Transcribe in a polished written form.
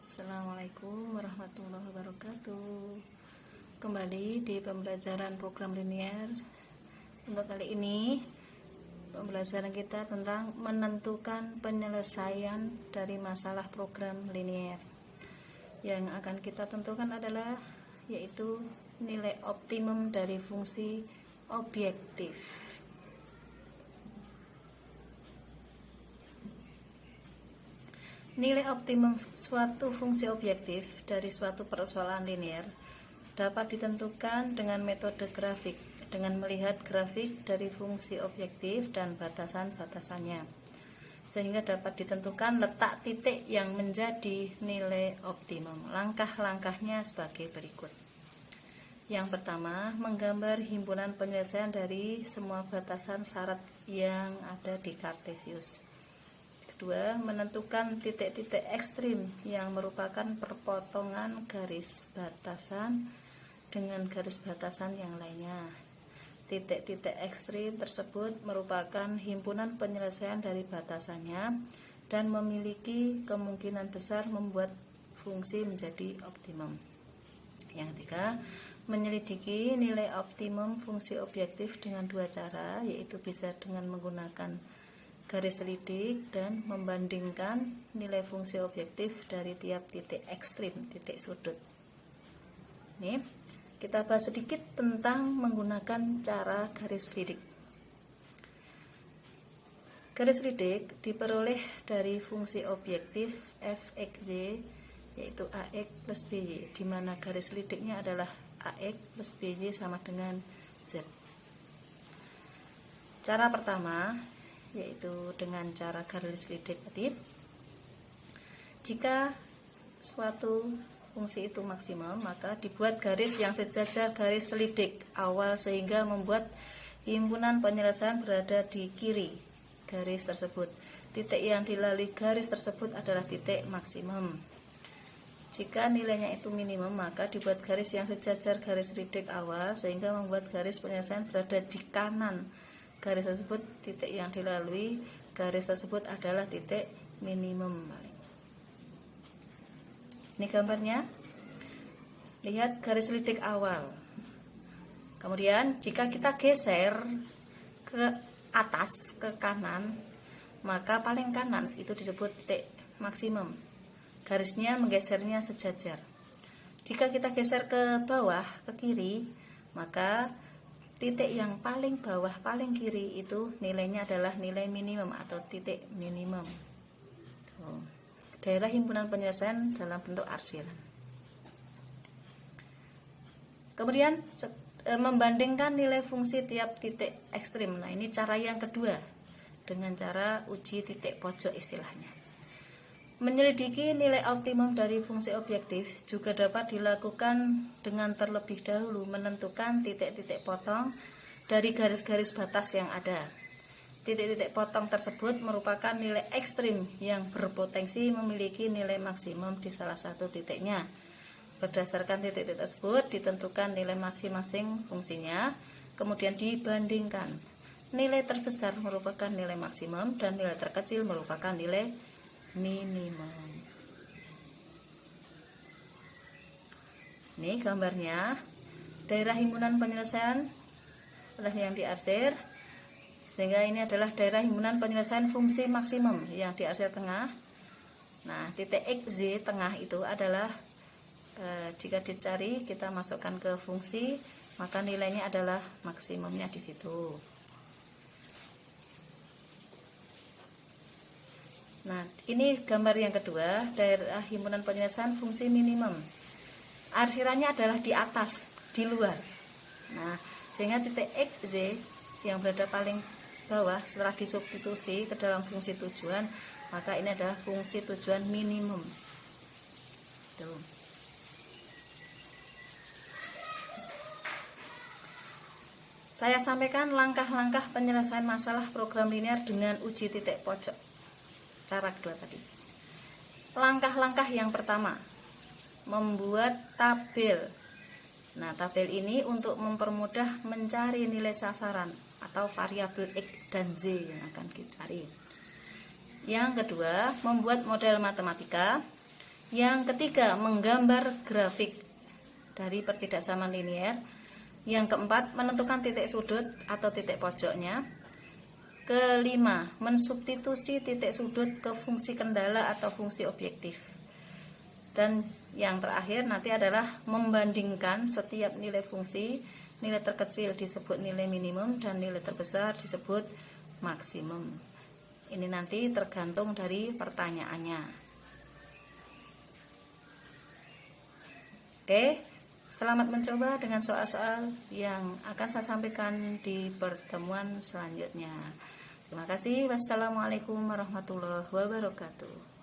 Assalamualaikum warahmatullahi wabarakatuh. Kembali di pembelajaran program linear. Untuk kali ini pembelajaran kita tentang menentukan penyelesaian dari masalah program linear. Yang akan kita tentukan adalah yaitu nilai optimum dari fungsi objektif. Nilai optimum suatu fungsi objektif dari suatu persoalan linear dapat ditentukan dengan metode grafik, dengan melihat grafik dari fungsi objektif dan batasan-batasannya, sehingga dapat ditentukan letak titik yang menjadi nilai optimum. Langkah-langkahnya sebagai berikut. Yang pertama, menggambar himpunan penyelesaian dari semua batasan syarat yang ada di Kartesius. Kedua, menentukan titik-titik ekstrim yang merupakan perpotongan garis batasan dengan garis batasan yang lainnya. Titik-titik ekstrim tersebut merupakan himpunan penyelesaian dari batasannya dan memiliki kemungkinan besar membuat fungsi menjadi optimum. Yang ketiga, menyelidiki nilai optimum fungsi objektif dengan dua cara, yaitu bisa dengan menggunakan garis selidik dan membandingkan nilai fungsi objektif dari tiap titik ekstrim, titik sudut. Ini kita bahas sedikit tentang menggunakan cara garis selidik. Garis selidik diperoleh dari fungsi objektif f(x)y yaitu ax plus by, di mana garis selidiknya adalah ax plus by sama dengan z. Cara pertama yaitu dengan cara garis selidik tadi. Jika suatu fungsi itu maksimum, maka dibuat garis yang sejajar garis selidik awal sehingga membuat himpunan penyelesaian berada di kiri garis tersebut. Titik yang dilalui garis tersebut adalah titik maksimum. Jika nilainya itu minimum, maka dibuat garis yang sejajar garis selidik awal sehingga membuat garis penyelesaian berada di kanan garis tersebut. Titik yang dilalui garis tersebut adalah titik minimum. Ini gambarnya. Lihat garis selidik awal. Kemudian jika kita geser ke atas, ke kanan, maka paling kanan itu disebut titik maksimum. Garisnya menggesernya sejajar. Jika kita geser ke bawah, ke kiri, maka titik yang paling bawah, paling kiri itu nilainya adalah nilai minimum atau titik minimum. Daerah himpunan penyelesaian dalam bentuk arsiran. Kemudian membandingkan nilai fungsi tiap titik ekstrim. Nah, ini cara yang kedua dengan cara uji titik pojok istilahnya. Menyelidiki nilai optimum dari fungsi objektif juga dapat dilakukan dengan terlebih dahulu menentukan titik-titik potong dari garis-garis batas yang ada. Titik-titik potong tersebut merupakan nilai ekstrim yang berpotensi memiliki nilai maksimum di salah satu titiknya. Berdasarkan titik-titik tersebut ditentukan nilai masing-masing fungsinya, kemudian dibandingkan. Nilai terbesar merupakan nilai maksimum dan nilai terkecil merupakan nilai minimum. Ini gambarnya. Daerah himpunan penyelesaian adalah yang diarsir, sehingga ini adalah daerah himpunan penyelesaian fungsi maksimum yang diarsir tengah. Nah, titik XZ tengah itu adalah jika dicari kita masukkan ke fungsi, maka nilainya adalah maksimumnya di situ. Nah, ini gambar yang kedua, daerah himpunan penyelesaian fungsi minimum. Arsirannya adalah di atas, di luar. Nah, sehingga titik XZ yang berada paling bawah setelah disubstitusi ke dalam fungsi tujuan, maka ini adalah fungsi tujuan minimum. Tuh. Saya sampaikan langkah-langkah penyelesaian masalah program linear dengan uji titik pojok. Cara kedua tadi. Langkah-langkah yang pertama, membuat tabel. Nah, tabel ini untuk mempermudah mencari nilai sasaran atau variabel X dan Z yang akan dicari. Yang kedua, membuat model matematika. Yang ketiga, menggambar grafik dari pertidaksamaan linier. Yang keempat, menentukan titik sudut atau titik pojoknya. Kelima, mensubstitusi titik sudut ke fungsi kendala atau fungsi objektif. Dan yang terakhir nanti adalah membandingkan setiap nilai fungsi. Nilai terkecil disebut nilai minimum dan nilai terbesar disebut maksimum. Ini nanti tergantung dari pertanyaannya. Oke, selamat mencoba dengan soal-soal yang akan saya sampaikan di pertemuan selanjutnya. Terima kasih. Wassalamualaikum warahmatullahi wabarakatuh.